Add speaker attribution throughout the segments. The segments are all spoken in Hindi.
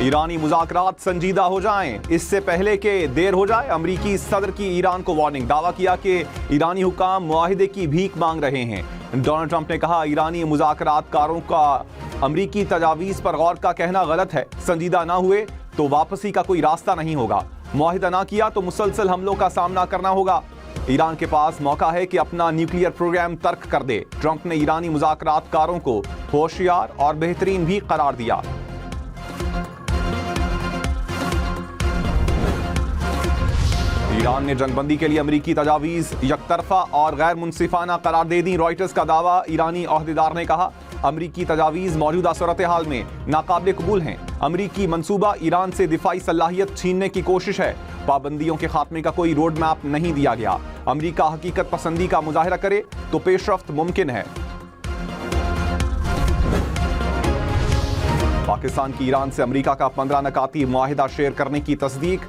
Speaker 1: ईरानी मुज़ाकरात संजीदा हो जाएं, इससे पहले कि देर हो जाए। अमरीकी सदर की ईरान को वार्निंग। दावा किया कि ईरानी हुकाम मुआहिदे की भीख मांग रहे हैं। डोनाल्ड ट्रंप ने कहा, ईरानी मुज़ाकरातकारों का अमरीकी तजावीज़ पर गौर का कहना गलत है। संजीदा ना हुए तो वापसी का कोई रास्ता नहीं होगा। मुआहिदा ना किया तो मुसलसल हमलों का सामना करना होगा। ईरान के पास मौका है कि अपना न्यूक्लियर प्रोग्राम तर्क कर दे। ट्रंप ने ईरानी मुज़ाकरातकारों को होशियार और बेहतरीन भी करार दिया। ईरान ने जंगबंदी के लिए अमरीकी तजावीज़ यकतरफा और गैर मुनसिफाना करार दे दी। रॉयटर्स का दावा। ईरानी ओहदेदार ने कहा, अमरीकी तजावीज़ मौजूदा सूरत हाल में नाकाबिल कबूल हैं। अमरीकी मंसूबा ईरान से दिफाई सलाहियत छीनने की कोशिश है। पाबंदियों के खात्मे का कोई रोड मैप नहीं दिया गया। अमरीका हकीकत पसंदी का मुजाहिरा करे तो पेशरफ्त मुमकिन है। पाकिस्तान की ईरान से अमरीका का 15 नकाती मुआहिदा शेयर करने की तस्दीक।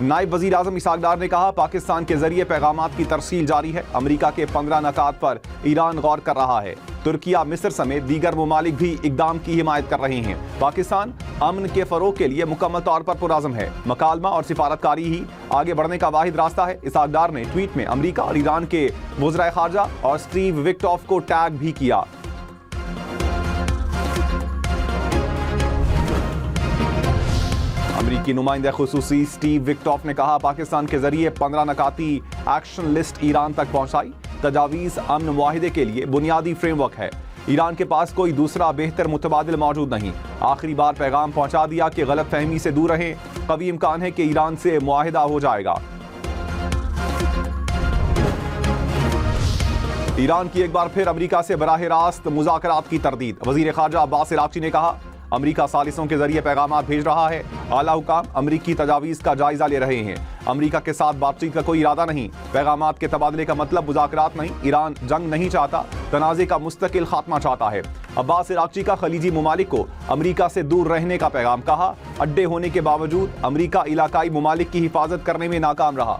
Speaker 1: नायब वजीर आजम इसहाक डार ने कहा, पाकिस्तान के जरिए पैगामात की तरसील जारी है। अमरीका के 15 नकात पर ईरान गौर कर रहा है। तुर्किया, मिस्र समेत दीगर ममालिक भी इकदाम की हिमायत कर रहे हैं। पाकिस्तान अमन के फरोग के लिए मुकम्मल तौर पर पुरअज़्म है। मकालमा और सिफारतकारी ही आगे बढ़ने का वाहिद रास्ता है। इसहाक डार ने ट्वीट में अमरीका और ईरान के वज़ीर ख़ारजा और स्टीव विक्टॉफ को टैग भी किया। अमरीकी नुमाइंदा खुसूसी स्टीव विक्टॉफ ने कहा, पाकिस्तान के जरिए 15 नकाती एक्शन लिस्ट ईरान तक पहुंचाई। तजावीज़ अमन मुआहिदे के लिए बुनियादी फ्रेमवर्क है। ईरान के पास कोई दूसरा बेहतर मुतबादिल मौजूद नहीं। आखिरी बार पैगाम पहुंचा दिया कि गलत फहमी से दूर रहें। कभी इम्कान है कि ईरान से मुआहिदा हो जाएगा। ईरान की एक बार फिर अमरीका से बराह रास्त मुज़ाकरात की तरदीद। वज़ीर ख़ारजा अब्बास इराक़ची ने कहा, अमरीका सालिसों के जरिए पैगामात भेज रहा है। आला हुकाम अमरीकी तजावीज़ का जायजा ले रहे हैं। अमरीका के साथ बातचीत का कोई इरादा नहीं। पैगामात के तबादले का मतलब मुज़ाकरात नहीं। ईरान जंग नहीं चाहता, तनाज़े का मुस्तकिल खात्मा चाहता है। अब्बास इराक़ची का खलीजी ममालिक को अमरीका से दूर रहने का पैगाम। कहा, अड्डे होने के बावजूद अमरीका इलाकाई ममालिक की हिफाजत करने में नाकाम रहा।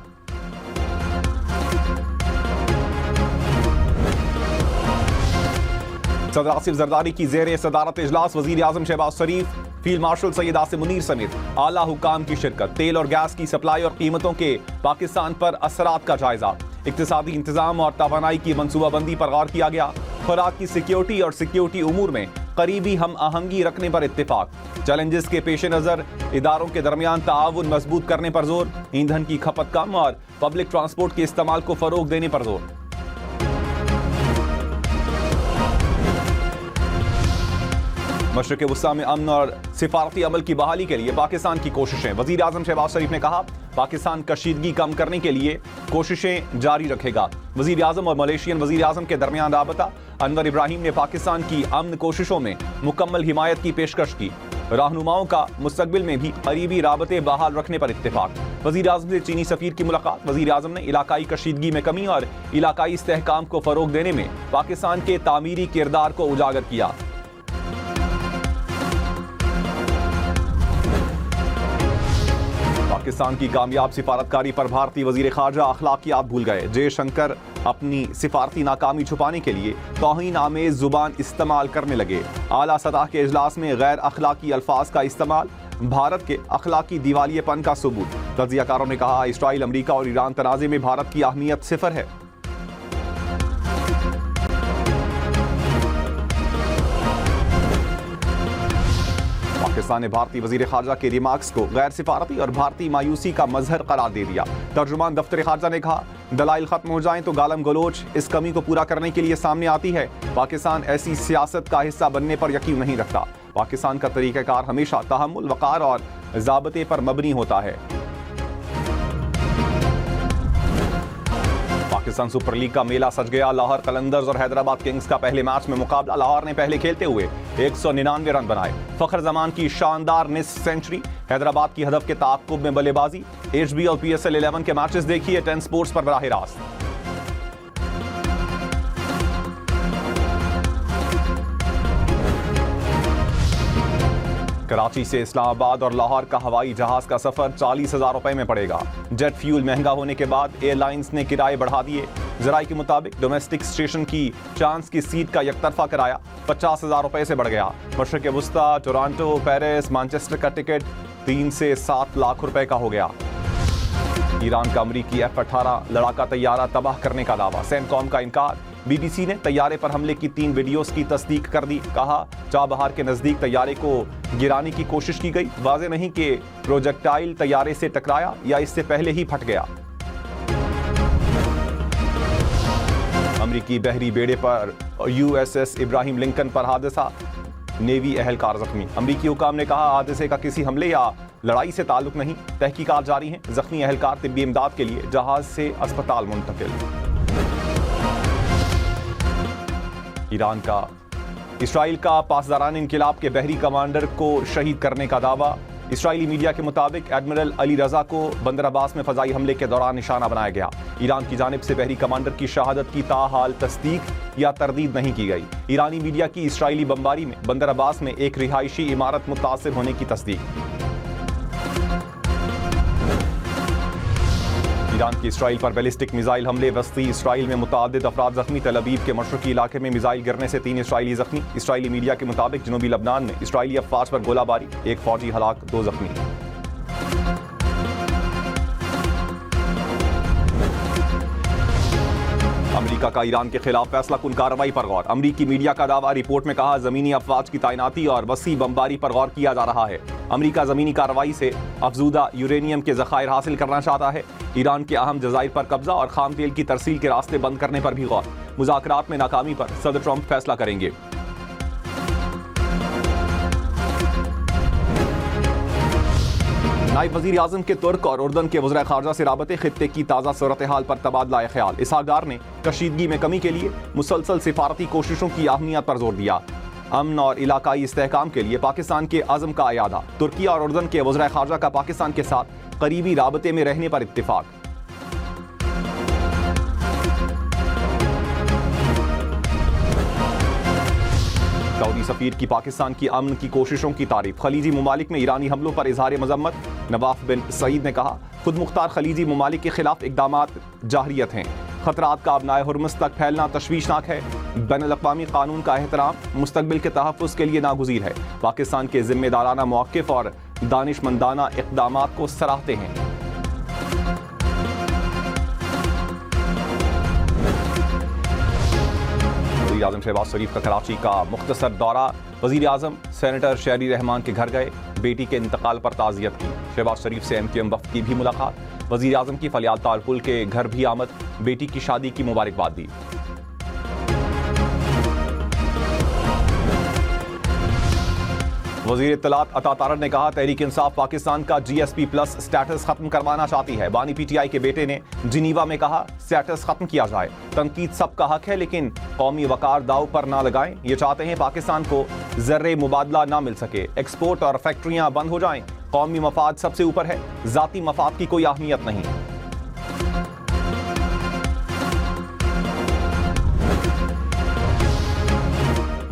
Speaker 1: सदर आसिफ जरदारी की ज़ेर सदारत इजलास वज़ीर आज़म शहबाज शरीफ, फील्ड मार्शल सैयद आसिम मुनीर समेत आला हुकाम की शिरकत। तेल और गैस की सप्लाई और कीमतों के पाकिस्तान पर असरात का जायजा। इक्तिसादी इंतजाम और तवानाई की मनसूबाबंदी पर गौर किया गया। खुराक की सिक्योरिटी और सिक्योरिटी उमूर में करीबी हम आहंगी रखने पर इत्तेफाक। चैलेंजेस के पेश नज़र इदारों के दरमियान ताआवुन मजबूत करने पर जोर। ईंधन की खपत कम और पब्लिक ट्रांसपोर्ट के इस्तेमाल को फरोग देने पर जोर। मशरिक़ वस्ता में अमन और सिफारती अमल की बहाली के लिए पाकिस्तान की कोशिशें। वज़ीर आज़म शहबाज शरीफ ने कहा, पाकिस्तान कशीदगी कम करने के लिए कोशिशें जारी रखेगा। वज़ीर आज़म और मलेशियन वज़ीर आज़म के दरमियान राबता। अनवर इब्राहिम ने पाकिस्तान की अमन कोशिशों में मुकम्मल हिमायत की पेशकश की। रहनुमाओं का मुस्तक़बिल में भी करीबी राबते बहाल रखने पर इत्तेफाक। वज़ीर आज़म से चीनी सफ़ीर की मुलाकात। वज़ीर आज़म ने इलाकाई कशीदगी में कमी और इलाकाई इस्तेहकाम को फ़रोग देने में पाकिस्तान के तामीरी किरदार को उजागर किया। पाकिस्तान की कामयाब सिफारतकारी पर भारतीय वज़ीर ख़ारजा अखलाकियात भूल गए। जयशंकर अपनी सिफारती नाकामी छुपाने के लिए तौहीन आमेज़ ज़ुबान इस्तेमाल करने लगे। आला सतह के इजलास में गैर अखलाकी अल्फाज का इस्तेमाल भारत के अखलाकी दिवालियेपन का सबूत। तज्ज़ियाकारों ने कहा, इसराइल, अमरीका और ईरान तनाज़े में भारत की अहमियत सिफर है। पाकिस्तान ने भारतीय वज़ीर ख़ारजा के रिमार्क्स को गैर सिफारती और भारतीय मायूसी का मजहर करार दे दिया। तर्जुमान दफ्तर ख़ारजा ने कहा, दलाइल खत्म हो जाएं तो गालम गलोच इस कमी को पूरा करने के लिए सामने आती है। पाकिस्तान ऐसी सियासत का हिस्सा बनने पर यकीन नहीं रखता। पाकिस्तान का तरीक़ाकार हमेशा तहम्मुल, वक़ार और ज़ाबते पर मबनी होता है। पाकिस्तान सुपर लीग का मेला सज गया। लाहौर कलंदर्स और हैदराबाद किंग्स का पहले मैच में मुकाबला। लाहौर ने पहले खेलते हुए 199 रन बनाए। फखर जमान की शानदार निस्फ सेंचुरी। हैदराबाद की हदफ के ताक़ुब में बल्लेबाजी। HB और PSL 11 के मैचेस देखिए 10 स्पोर्ट्स पर बराह रास्त। कराची से इस्लामाबाद और लाहौर का हवाई जहाज का सफर 40,000 रुपए में पड़ेगा। जेट फ्यूल महंगा होने के बाद एयरलाइंस ने किराए बढ़ा दिए। जराये के मुताबिक डोमेस्टिक स्टेशन की चांस की सीट का एकतरफा कराया 50,000 रुपए से बढ़ गया। मशरक़ वुस्ता, टोरंटो, पेरिस, मैनचेस्टर का टिकट 3 से 7 लाख रुपए का हो गया। ईरान का अमरीकी F-18 लड़ाका तैयारा तबाह करने का दावा, सेंटकॉम का इनकार। BBC ने तैयारे पर हमले की 3 वीडियोस की तस्दीक कर दी। कहा चाबहार के नजदीक तैयारे को गिराने की कोशिश की गई, वाज़ेह नहीं कि प्रोजेक्टाइल तैयारे से टकराया या इससे पहले ही फट गया। अमरीकी बहरी बेड़े पर USS इब्राहिम लिंकन पर हादसा, नेवी एहलकार जख्मी। अमरीकी हुकाम ने कहा हादसे का किसी हमले या लड़ाई से ताल्लुक नहीं, तहकीकात जारी हैं। जख्मी एहलकार तिब्बी इमदाद के लिए जहाज से अस्पताल मुंतकिल। ईरान का इसराइल का पासदारान इनकिलाब के बहरी कमांडर को शहीद करने का दावा। इसराइली मीडिया के मुताबिक एडमिरल अली रजा को बंदर अब्बास में फजाई हमले के दौरान निशाना बनाया गया। ईरान की जानिब से बहरी कमांडर की शहादत की ताहाल तस्दीक या तरदीद नहीं की गई। ईरानी मीडिया की इसराइली बमबारी में बंदर अब्बास में एक रिहायशी इमारत मुतासिर होने की तस्दीक। ईरान की इसराइल पर बैलिस्टिक मिसाइल हमले, वस्ती इसराइल में मुतादिद अफराद जख्मी। तल अवीव के मशरकी इलाके में मिसाइल गिरने से 3 इसराइली जख्मी। इसराइली मीडिया के मुताबिक जनूबी लबनान में इसराइली अफवाज पर गोलाबारी, 1 फौजी हलाक, 2 जख्मी। अमेरिका का ईरान के खिलाफ फैसला कुन कार्रवाई पर गौर। अमेरिकी मीडिया का दावा, रिपोर्ट में कहा जमीनी अफवाज की तैनाती और वसी बमबारी पर गौर किया जा रहा है। अमेरिका जमीनी कार्रवाई से अफजूदा यूरेनियम के जखायर हासिल करना चाहता है। ईरान के अहम जजायर पर कब्जा और खाम तेल की तरसील के रास्ते बंद करने पर भी गौर। मुज़ाकरात में नाकामी पर सदर ट्रंप फैसला करेंगे। नायब वज़ीर आज़म के तुर्क और उर्दन के वज़ीर ख़ारजा से राबते, खित्ते की ताज़ा सूरत हाल पर तबादला ख्याल। इसहाक़ डार ने कशीदगी में कमी के लिए मुसलसल सिफारती कोशिशों की अहमियत पर जोर दिया। अमन और इलाकाई इस्तेहकाम के लिए पाकिस्तान के अज़म का अयादा। तुर्की और उर्दन के वज़ीर ख़ारजा का पाकिस्तान के साथ करीबी राबते में रहने पर इत्तिफाक। सऊदी सफीर की पाकिस्तान की अमन की कोशिशों की तारीफ। खलीजी ममालिक में ईरानी हमलों पर इजहार मजम्मत। नवाफ बिन सईद ने कहा खुद मुख्तार खलीजी ममालिक के खिलाफ इकदामात जाहरियत हैं। खतरात का अपनाए हुर्मुज़ तक फैलना तशवीशनाक है। बैनुल-अक़वामी कानून का एहतराम मुस्तक़बिल के तहफ़्फ़ुज़ के लिए नागुज़ीर है। पाकिस्तान के ज़िम्मेदाराना मौक़िफ़ और दानिशमंदाना इक़दामात को सराहते हैं। वज़ीर आज़म शहबाज शरीफ का कराची का मुख्तसर दौरा। वज़ीर आज़म सेनेटर शहरी रहमान के घर गए, बेटी के इंतकाल पर ताज़ियत की। शहबाज शरीफ से MQM वफ़द की भी मुलाकात। वज़ीर आज़म की फलियाल तालपुल के घर भी आमद, बेटी की शादी की मुबारकबाद दी। वज़ीर इत्तलात अता तारड़ ने कहा तहरीक इंसाफ पाकिस्तान का GSP+ स्टेटस खत्म करवाना चाहती है। बानी PTI के बेटे ने जिनीवा में कहा स्टेटस खत्म किया जाए। तनकीद सबका हक है लेकिन कौमी वकार दाव पर ना लगाएं। ये चाहते हैं पाकिस्तान को ज़र्रे मुबादला ना मिल सके, एक्सपोर्ट और फैक्ट्रियां बंद हो जाएं। कौमी मफाद सबसे ऊपर है, ज़ाती मफाद की कोई अहमियत नहीं।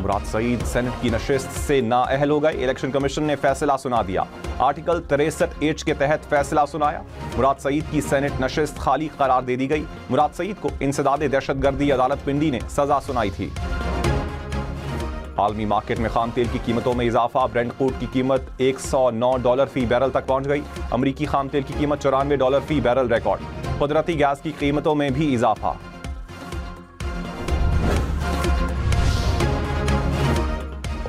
Speaker 1: मुराद सईद सेनेट की नशिस्त से नाअहल हो गए। इलेक्शन कमीशन ने फैसला सुना दिया। आर्टिकल 63H के तहत फैसला सुनाया। मुराद सईद की सेनेट नशिस्त खाली करार दे दी गई। मुराद सईद को इंसदाद दहशतगर्दी अदालत पिंडी ने सजा सुनाई थी। आलमी मार्केट में खाम तेल की कीमतों में इजाफा। ब्रेंट क्रूड की कीमत $109 फी बैरल तक पहुंच गई। अमरीकी खाम तेल की कीमत $94 फी बैरल रिकॉर्ड। कुदरती गैस की कीमतों में भी इजाफा।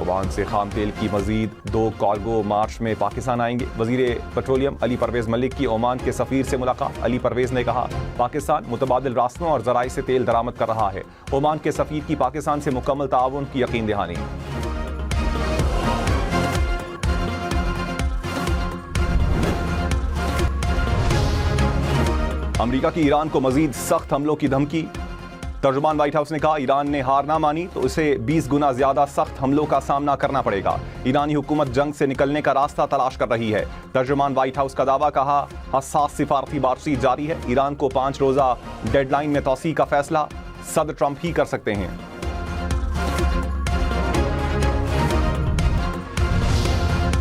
Speaker 1: ओमान से खाम तेल की मजीद 2 कार्गो मार्च में पाकिस्तान आएंगे। वजीर पेट्रोलियम अली परवेज मलिक की ओमान के सफीर से मुलाकात। अली परवेज ने कहा पाकिस्तान मुतबादिल रास्तों और जराए से तेल दरामद कर रहा है। ओमान के सफीर की पाकिस्तान से मुकम्मल ताउन की यकीन दहानी। अमेरिका की ईरान को मजीद सख्त हमलों की धमकी। तर्जुमान व्हाइट हाउस ने कहा ईरान ने हार ना मानी तो उसे 20 गुना ज्यादा सख्त हमलों का सामना करना पड़ेगा। ईरानी हुकूमत जंग से निकलने का रास्ता तलाश कर रही है। तर्जुमान व्हाइट हाउस का दावा, कहा हसास सिफारती बातचीत जारी है। ईरान को 5 रोजा डेडलाइन में तौसी का फैसला सदर ट्रंप ही कर सकते हैं।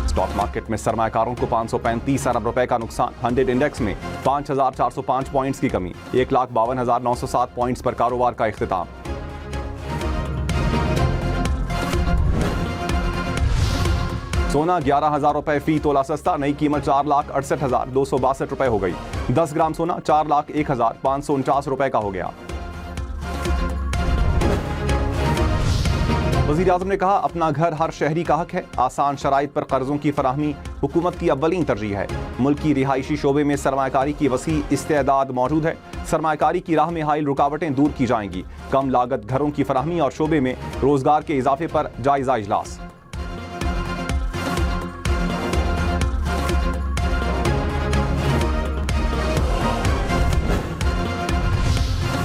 Speaker 1: स्टॉक मार्केट में सरमायाकारों को 535 अरब रुपए का नुकसान। 100 इंडेक्स में 5,405 पॉइंट्स की कमी। 1,52,907 पॉइंट्स पर कारोबार का इख्तिताम। सोना 11,000 रुपए फी तोला सस्ता, नई कीमत 4,68,262 रुपए हो गई। 10 ग्राम सोना 4,01,549 रुपए का हो गया। वज़ीर आज़म ने कहा, अपना घर हर शहरी का हक है। आसान शराइत पर कर्जों की फराहमी हुकूमत की अव्वलीन तरजीह है। मुल्क की रिहायशी शोबे में सरमायाकारी की वसी इस्तेदाद मौजूद है। सरमायाकारी की राह में हाइल रुकावटें दूर की जाएंगी। कम लागत घरों की फराहमी और शोबे में रोजगार के इजाफे पर जायजा इजलास।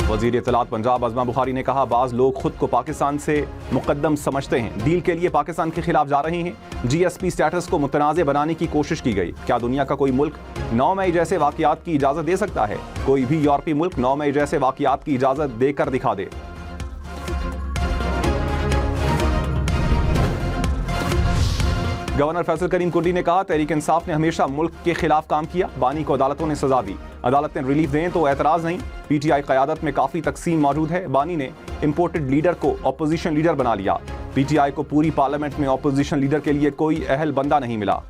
Speaker 1: वज़ीर इत्तलात पंजाब अज़मा बुखारी ने कहा, बाज़ लोग खुद को पाकिस्तान से मुकद्दम समझते हैं, डील के लिए पाकिस्तान के खिलाफ जा रहे हैं। GSP स्टेटस को मुतनाज़ बनाने की कोशिश की गई। क्या दुनिया का कोई मुल्क 9 मई जैसे वाक़यात की इजाज़त दे सकता है? कोई भी यूरोपीय मुल्क 9 मई जैसे वाक़यात की इजाज़त देकर दिखा दे। गवर्नर फैसल करीम कुर्दी ने कहा, तहरीक इंसाफ ने हमेशा मुल्क के खिलाफ काम किया। बानी को अदालतों ने सजा दी। अदालतें रिलीफ दें तो एतराज़ नहीं। PTI क़यादत में काफ़ी तकसीम मौजूद है। बानी ने इम्पोर्टेड लीडर को अपोजिशन लीडर बना लिया। PTI को पूरी पार्लियामेंट में अपोजिशन लीडर के लिए कोई अहल बंदा नहीं मिला।